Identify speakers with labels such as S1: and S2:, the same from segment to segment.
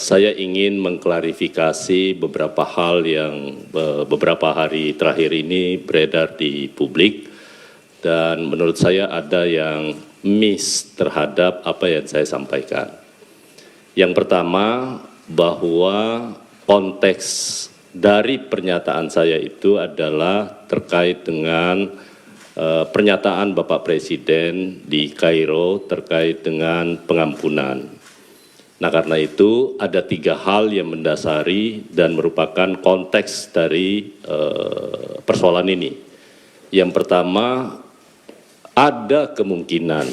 S1: Saya ingin mengklarifikasi beberapa hal yang beberapa hari terakhir ini beredar di publik, dan menurut saya ada yang miss terhadap apa yang saya sampaikan. Yang pertama, bahwa konteks dari pernyataan saya itu adalah terkait dengan pernyataan Bapak Presiden di Kairo terkait dengan pengampunan. Nah, karena itu ada 3 hal yang mendasari dan merupakan konteks dari persoalan ini. Yang pertama, ada kemungkinan,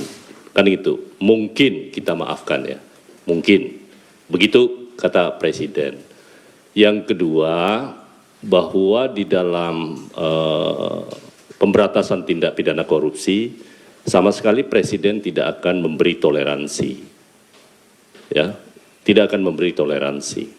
S1: kan itu, mungkin kita maafkan ya, mungkin. Begitu kata Presiden. Yang kedua, bahwa di dalam pemberantasan tindak pidana korupsi, sama sekali Presiden tidak akan memberi toleransi. Ya, tidak akan memberi toleransi.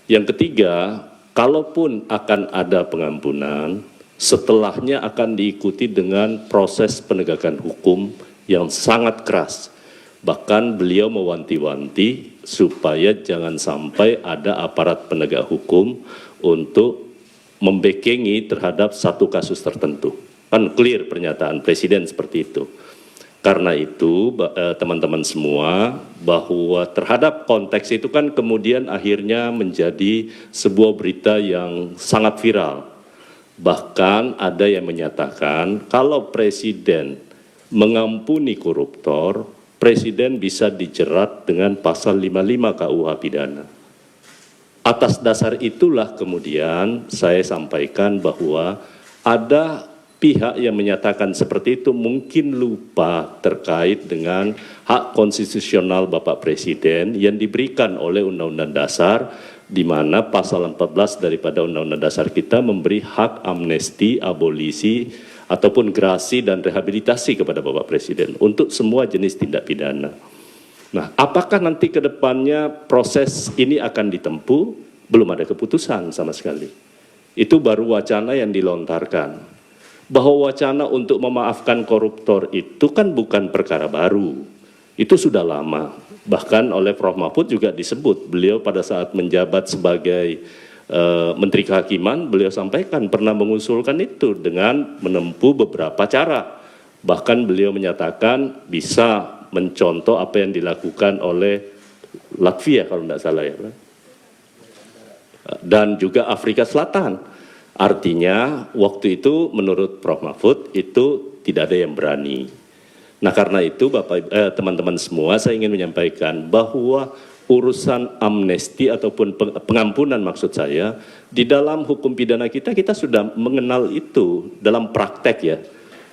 S1: Yang ketiga, kalaupun akan ada pengampunan, setelahnya akan diikuti dengan proses penegakan hukum yang sangat keras. Bahkan beliau mewanti-wanti supaya jangan sampai ada aparat penegak hukum untuk membekengi terhadap satu kasus tertentu. Kan clear pernyataan Presiden seperti itu. Karena itu teman-teman semua, bahwa terhadap konteks itu kan kemudian akhirnya menjadi sebuah berita yang sangat viral. Bahkan ada yang menyatakan kalau Presiden mengampuni koruptor, Presiden bisa dijerat dengan pasal 55 KUH pidana. Atas dasar itulah kemudian saya sampaikan bahwa ada pihak yang menyatakan seperti itu mungkin lupa terkait dengan hak konstitusional Bapak Presiden yang diberikan oleh Undang-Undang Dasar, di mana pasal 14 daripada Undang-Undang Dasar kita memberi hak amnesti, abolisi, ataupun grasi dan rehabilitasi kepada Bapak Presiden untuk semua jenis tindak pidana. Nah, apakah nanti ke depannya proses ini akan ditempuh? Belum ada keputusan sama sekali. Itu baru wacana yang dilontarkan. Bahwa wacana untuk memaafkan koruptor itu kan bukan perkara baru. Itu sudah lama. Bahkan oleh Prof. Mahfud juga disebut, beliau pada saat menjabat sebagai Menteri Kehakiman, beliau sampaikan pernah mengusulkan itu dengan menempuh beberapa cara. Bahkan beliau menyatakan bisa mencontoh apa yang dilakukan oleh Latvia kalau tidak salah ya, dan juga Afrika Selatan. Artinya waktu itu menurut Prof. Mahfud itu tidak ada yang berani. Nah, karena itu teman-teman semua, saya ingin menyampaikan bahwa urusan amnesti ataupun pengampunan maksud saya, di dalam hukum pidana kita sudah mengenal itu dalam praktek ya.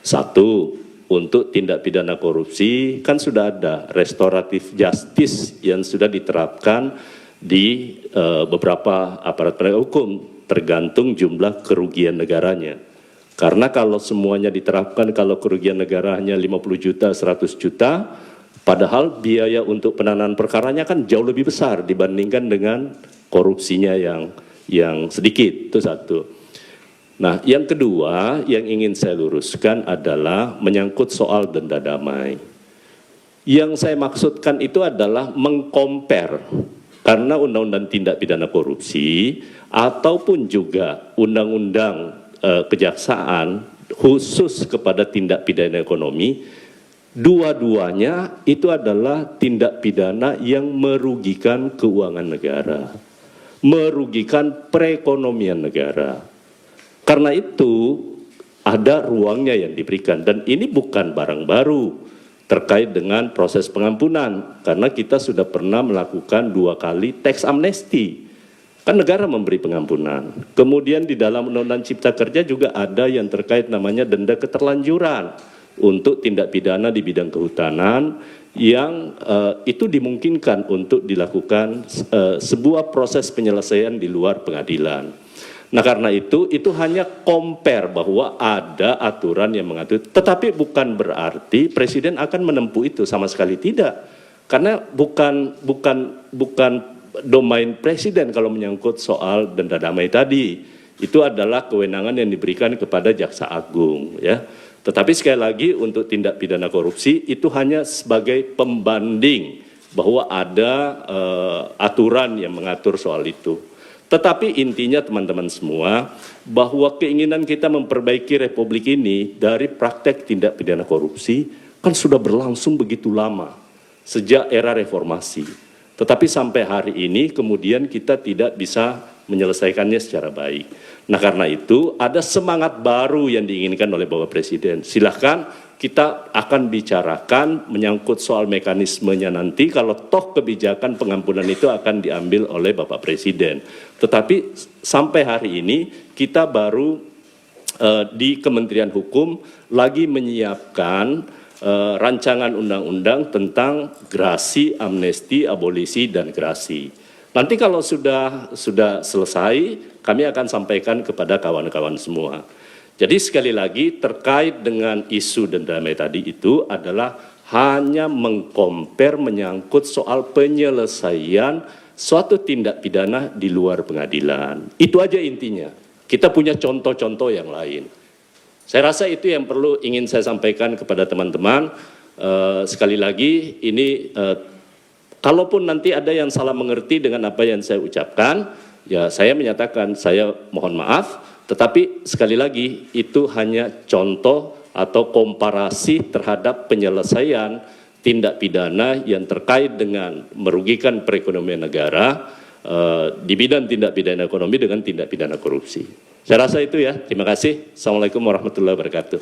S1: Satu, untuk tindak pidana korupsi kan sudah ada restoratif justice yang sudah diterapkan di beberapa aparat penegak hukum, tergantung jumlah kerugian negaranya. Karena kalau semuanya diterapkan, kalau kerugian negaranya 50 juta, 100 juta, padahal biaya untuk penanganan perkaranya kan jauh lebih besar dibandingkan dengan korupsinya yang sedikit, itu satu. Nah, yang kedua yang ingin saya luruskan adalah menyangkut soal denda damai. Yang saya maksudkan itu adalah mengcompare, karena Undang-Undang Tindak Pidana Korupsi ataupun juga Undang-Undang Kejaksaan khusus kepada tindak pidana ekonomi, dua-duanya itu adalah tindak pidana yang merugikan keuangan negara, merugikan perekonomian negara. Karena itu ada ruangnya yang diberikan, dan ini bukan barang baru terkait dengan proses pengampunan, karena kita sudah pernah melakukan 2 kali tax amnesty. Kan negara memberi pengampunan. Kemudian di dalam Undang-Undang Cipta Kerja juga ada yang terkait namanya denda keterlanjuran untuk tindak pidana di bidang kehutanan yang itu dimungkinkan untuk dilakukan sebuah proses penyelesaian di luar pengadilan. Nah, karena itu hanya compare bahwa ada aturan yang mengatur, tetapi bukan berarti Presiden akan menempuh itu, sama sekali tidak. Karena bukan domain Presiden kalau menyangkut soal denda damai tadi. Itu adalah kewenangan yang diberikan kepada Jaksa Agung ya. Tetapi sekali lagi untuk tindak pidana korupsi itu hanya sebagai pembanding bahwa ada aturan yang mengatur soal itu. Tetapi intinya teman-teman semua, bahwa keinginan kita memperbaiki Republik ini dari praktek tindak pidana korupsi kan sudah berlangsung begitu lama, sejak era reformasi. Tetapi sampai hari ini kemudian kita tidak bisa menyelesaikannya secara baik. Nah karena itu ada semangat baru yang diinginkan oleh Bapak Presiden. Silahkan kita akan bicarakan menyangkut soal mekanismenya nanti kalau toh kebijakan pengampunan itu akan diambil oleh Bapak Presiden. Tetapi sampai hari ini kita baru di Kementerian Hukum lagi menyiapkan rancangan undang-undang tentang grasi, amnesti, abolisi, dan grasi. Nanti kalau sudah selesai, kami akan sampaikan kepada kawan-kawan semua. Jadi sekali lagi terkait dengan isu denda damai tadi itu adalah hanya mengkompar menyangkut soal penyelesaian suatu tindak pidana di luar pengadilan. Itu aja intinya. Kita punya contoh-contoh yang lain. Saya rasa itu yang perlu ingin saya sampaikan kepada teman-teman. Sekali lagi ini kalaupun nanti ada yang salah mengerti dengan apa yang saya ucapkan, ya saya menyatakan saya mohon maaf. Tetapi sekali lagi itu hanya contoh atau komparasi terhadap penyelesaian tindak pidana yang terkait dengan merugikan perekonomian negara di bidang tindak pidana ekonomi dengan tindak pidana korupsi. Saya rasa itu ya. Terima kasih. Assalamualaikum warahmatullahi wabarakatuh.